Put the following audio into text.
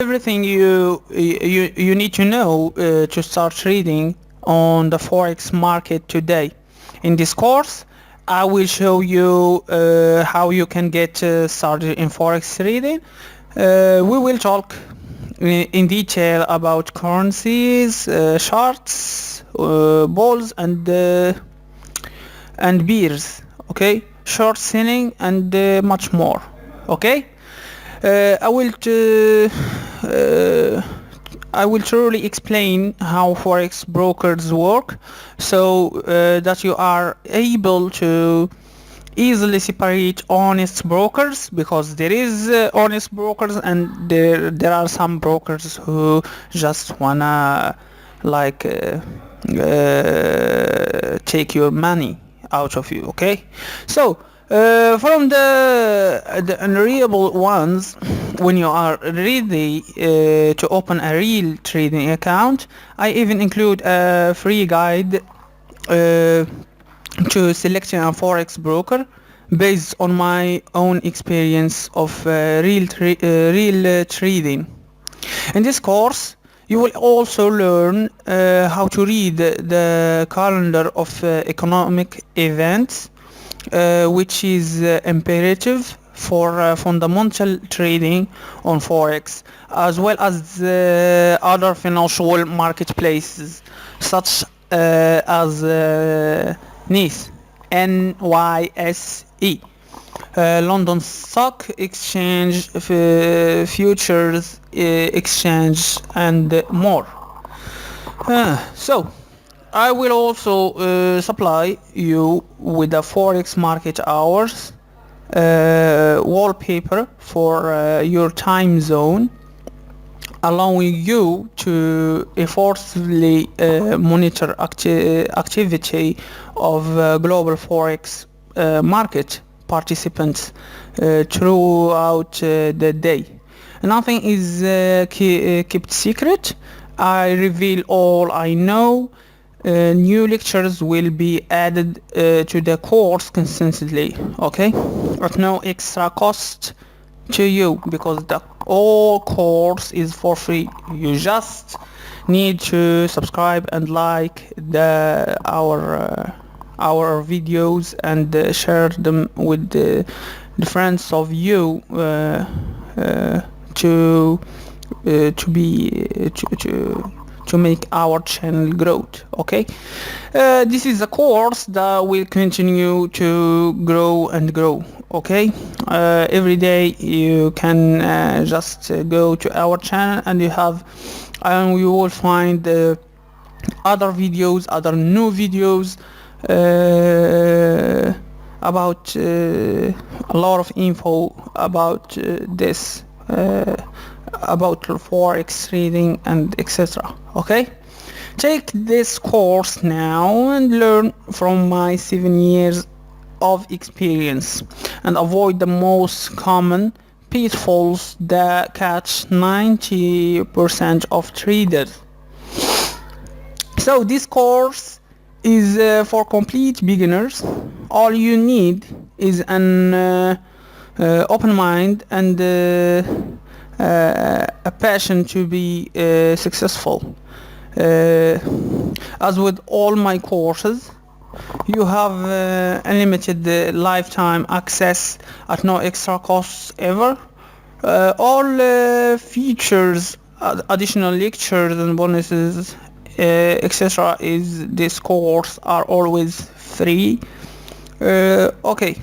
everything you need to know to start trading on the forex market today. In this course, I will show you how you can get started in forex trading. We will talk in detail about currencies, charts, bulls and bears. Okay, short selling and much more. Okay. I will truly explain how forex brokers work, so that you are able to easily separate honest brokers, because there is honest brokers and there are some brokers who just wanna like take your money out of you. Okay, so from the unreadable ones, when you are ready to open a real trading account, I even include a free guide to selecting a forex broker based on my own experience of real trading. In this course, you will also learn how to read the calendar of economic events, which is imperative for fundamental trading on forex, as well as other financial marketplaces such as NYSE, NYSE, London Stock Exchange, Futures Exchange, and more. So I will also supply you with the forex market hours wallpaper for your time zone, allowing you to effortlessly monitor activity of global forex market participants throughout the day. Nothing is kept secret. I reveal all I know. New lectures will be added to the course consistently, okay, at no extra cost to you, because the whole course is for free. You just need to subscribe and like our videos and share them with the friends of you to make our channel grow. Okay, this is a course that will continue to grow and grow. Okay, every day you can just go to our channel and you will find other videos, other new videos about a lot of info about this, about forex trading and etc. Okay, take this course now and learn from my 7 years of experience and avoid the most common pitfalls that catch 90% of traders. So this course is for complete beginners. All you need is an open mind and a passion to be successful. As with all my courses, you have unlimited lifetime access at no extra cost ever. All features, additional lectures and bonuses, etc. is this course are always free. Okay.